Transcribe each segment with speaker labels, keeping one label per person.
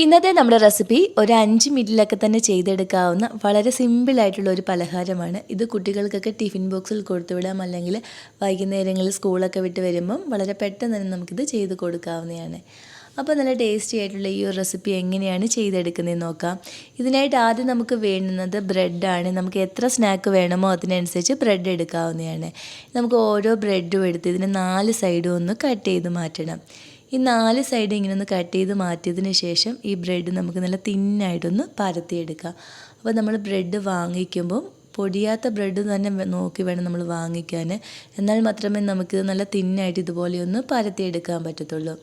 Speaker 1: ഇന്നത്തെ നമ്മുടെ റെസിപ്പി ഒരു 5 മിനിറ്റിലൊക്കെ തന്നെ ചെയ്തെടുക്കാവുന്ന വളരെ സിമ്പിളായിട്ടുള്ള ഒരു പലഹാരമാണ്. ഇത് കുട്ടികൾക്കൊക്കെ ടിഫിൻ ബോക്സിൽ കൊടുത്തുവിടാം, അല്ലെങ്കിൽ വൈകുന്നേരങ്ങളിൽ സ്കൂളൊക്കെ വിട്ട് വരുമ്പം വളരെ പെട്ടെന്ന് തന്നെ നമുക്കിത് ചെയ്ത് കൊടുക്കാവുന്നതാണ്. അപ്പോൾ നല്ല ടേസ്റ്റി ആയിട്ടുള്ള ഈ ഒരു റെസിപ്പി എങ്ങനെയാണ് ചെയ്തെടുക്കുന്നതെന്ന് നോക്കാം. ഇതിനായിട്ട് ആദ്യം നമുക്ക് വേണ്ടുന്നത് ബ്രെഡാണ്. നമുക്ക് എത്ര സ്നാക്ക് വേണമോ അതിനനുസരിച്ച് ബ്രെഡ് എടുക്കാവുന്നതാണ്. നമുക്ക് ഓരോ ബ്രെഡും എടുത്ത് ഇതിന് 4 സൈഡും ഒന്ന് കട്ട് ചെയ്ത് മാറ്റണം. ഈ 4 സൈഡ് ഇങ്ങനെ ഒന്ന് കട്ട് ചെയ്ത് മാറ്റിയതിന് ശേഷം ഈ ബ്രെഡ് നമുക്ക് നല്ല തിന്നായിട്ടൊന്ന് പരത്തിയെടുക്കാം. അപ്പോൾ നമ്മൾ ബ്രെഡ് വാങ്ങിക്കുമ്പോൾ പൊടിയാത്ത ബ്രെഡ് തന്നെ നോക്കി വേണം നമ്മൾ വാങ്ങിക്കാൻ. എന്നാൽ മാത്രമേ നമുക്ക് നല്ല തിന്നായിട്ട് ഇതുപോലെയൊന്ന് പരത്തിയെടുക്കാൻ പറ്റത്തുള്ളൂ.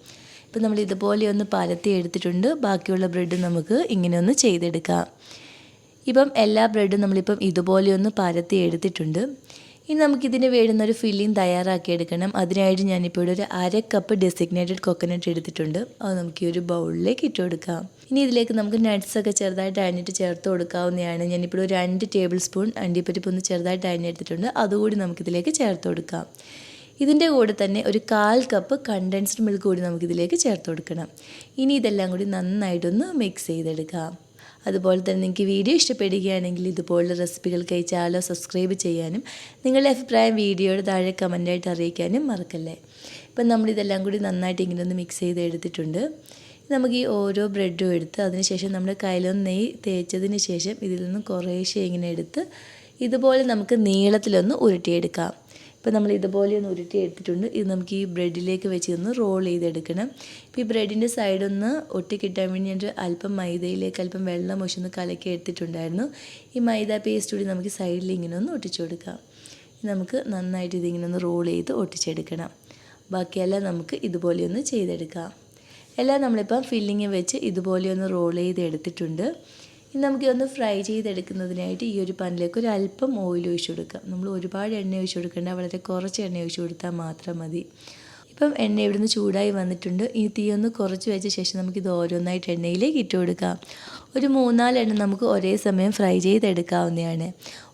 Speaker 1: ഇപ്പോൾ നമ്മൾ ഇതുപോലെയൊന്ന് പരത്തിയെടുത്തിട്ടുണ്ട്. ബാക്കിയുള്ള ബ്രെഡ് നമുക്ക് ഇങ്ങനെ ഒന്ന് ചെയ്തെടുക്കാം. ഇപ്പം എല്ലാ ബ്രെഡും നമ്മളിപ്പം ഇതുപോലെയൊന്ന് പരത്തിയെടുത്തിട്ടുണ്ട്. ഇനി നമുക്കിതിന് വേണ്ടുന്നൊരു ഫില്ലിങ് തയ്യാറാക്കിയെടുക്കണം. അതിനായിട്ട് ഞാനിപ്പോൾ ഇവിടെ ഒരു 1/2 കപ്പ് ഡെസിഗ്നേറ്റഡ് കോക്കനട്ട് എടുത്തിട്ടുണ്ട്. അത് നമുക്ക് ഈ ഒരു ബൗളിലേക്ക് ഇട്ട് കൊടുക്കാം. ഇനി ഇതിലേക്ക് നമുക്ക് നട്ട്സൊക്കെ ചെറുതായിട്ട് അരിഞ്ഞിട്ട് ചേർത്ത് കൊടുക്കാവുന്നതാണ്. ഞാനിപ്പോൾ ഒരു 2 ടേബിൾ സ്പൂൺ അണ്ടിപ്പരിപ്പ് ഒന്ന് ചെറുതായിട്ട് അരിഞ്ഞെടുത്തിട്ടുണ്ട്. അതുകൂടി നമുക്കിതിലേക്ക് ചേർത്ത് കൊടുക്കാം. ഇതിൻ്റെ കൂടെ തന്നെ ഒരു 1/4 കപ്പ് കണ്ടൻസ്ഡ് മിൽക്ക് കൂടി നമുക്കിതിലേക്ക് ചേർത്ത് കൊടുക്കണം. ഇനി ഇതെല്ലാം കൂടി നന്നായിട്ടൊന്ന് മിക്സ് ചെയ്തെടുക്കാം. അതുപോലെ തന്നെ നിങ്ങൾക്ക് വീഡിയോ ഇഷ്ടപ്പെടുകയാണെങ്കിൽ ഇതുപോലുള്ള റെസിപ്പികൾക്കായി ചാനൽ സബ്സ്ക്രൈബ് ചെയ്യാനും നിങ്ങളുടെ അഭിപ്രായം വീഡിയോയുടെ താഴെ കമൻറ്റായിട്ട് അറിയിക്കാനും മറക്കല്ലേ. ഇപ്പം നമ്മളിതെല്ലാം കൂടി നന്നായിട്ട് ഇങ്ങനെ ഒന്ന് മിക്സ് ചെയ്ത് എടുത്തിട്ടുണ്ട്. നമുക്ക് ഈ ഓരോ ബ്രെഡും എടുത്ത് അതിനുശേഷം നമ്മുടെ കയ്യിലൊന്ന് നെയ്യ് തേച്ചതിന് ശേഷം ഇതിൽ നിന്ന് കുറേശ്ശെ ഇങ്ങനെ എടുത്ത് ഇതുപോലെ നമുക്ക് നീളത്തിലൊന്ന് ഉരുട്ടിയെടുക്കാം. ഇപ്പോൾ നമ്മൾ ഇതുപോലെ ഒന്ന് ഉരുട്ടി എടുത്തിട്ടുണ്ട്. ഇത് നമുക്ക് ഈ ബ്രെഡിലേക്ക് വെച്ച് ഒന്ന് റോൾ ചെയ്തെടുക്കണം. ഇപ്പോൾ ഈ ബ്രെഡിൻ്റെ സൈഡൊന്ന് ഒട്ടിക്കിട്ടാൻ വേണ്ടി ഞാൻ അല്പം മൈദയിലേക്ക് അല്പം വെള്ളം ഒഴിച്ചൊന്ന് കലക്കി എടുത്തിട്ടുണ്ടായിരുന്നു. ഈ മൈദ പേസ്റ്റ് കൂടി നമുക്ക് സൈഡിൽ ഇങ്ങനെ ഒന്ന് ഒട്ടിച്ചു കൊടുക്കാം. നമുക്ക് നന്നായിട്ട് ഇതിങ്ങനെ ഒന്ന് റോൾ ചെയ്ത് ഒട്ടിച്ചെടുക്കണം. ബാക്കിയെല്ലാം നമുക്ക് ഇതുപോലെയൊന്ന് ചെയ്തെടുക്കാം. എല്ലാം നമ്മളിപ്പം ഫില്ലിങ് വെച്ച് ഇതുപോലെയൊന്ന് റോൾ ചെയ്ത് എടുത്തിട്ടുണ്ട്. ഇനി നമുക്കിതൊന്ന് ഫ്രൈ ചെയ്തെടുക്കുന്നതിനായിട്ട് ഈ ഒരു പാനിലേക്ക് ഒരു അല്പം ഓയിൽ ഒഴിച്ച് കൊടുക്കാം. നമ്മൾ ഒരുപാട് എണ്ണ ഒഴിച്ച് കൊടുക്കേണ്ട, വളരെ കുറച്ച് എണ്ണ ഒഴിച്ച് കൊടുത്താൽ മാത്രം മതി. ഇപ്പം എണ്ണ ഇവിടുന്ന് ചൂടായി വന്നിട്ടുണ്ട്. ഈ തീ ഒന്ന് കുറച്ച് വെച്ച ശേഷം നമുക്കിത് ഓരോന്നായിട്ട് എണ്ണയിലേക്ക് ഇട്ട് കൊടുക്കാം. ഒരു 3-4 എണ്ണ നമുക്ക് ഒരേ സമയം ഫ്രൈ ചെയ്തെടുക്കാവുന്നതാണ്.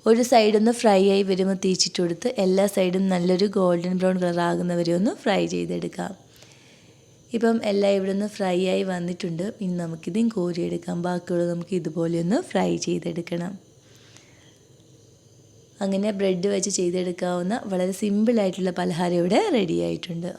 Speaker 1: ഒരു സൈഡൊന്ന് ഫ്രൈ ആയി വരുമ്പോൾ തിരിച്ചിട്ട് കൊടുത്ത് എല്ലാ സൈഡും നല്ലൊരു ഗോൾഡൻ ബ്രൗൺ കളർ ആകുന്നവരെ ഒന്ന് ഫ്രൈ ചെയ്തെടുക്കാം. ഇപ്പം എല്ലാം ഇവിടെ നിന്ന് ഫ്രൈ ആയി വന്നിട്ടുണ്ട്. ഇനി നമുക്കിതും കോരിയെടുക്കാം. ബാക്കിയുള്ളത് നമുക്ക് ഇതുപോലെ ഒന്ന് ഫ്രൈ ചെയ്തെടുക്കണം. അങ്ങനെ ബ്രെഡ് വെച്ച് ചെയ്തെടുക്കാവുന്ന വളരെ സിമ്പിളായിട്ടുള്ള പലഹാരം ഇവിടെ റെഡി ആയിട്ടുണ്ട്.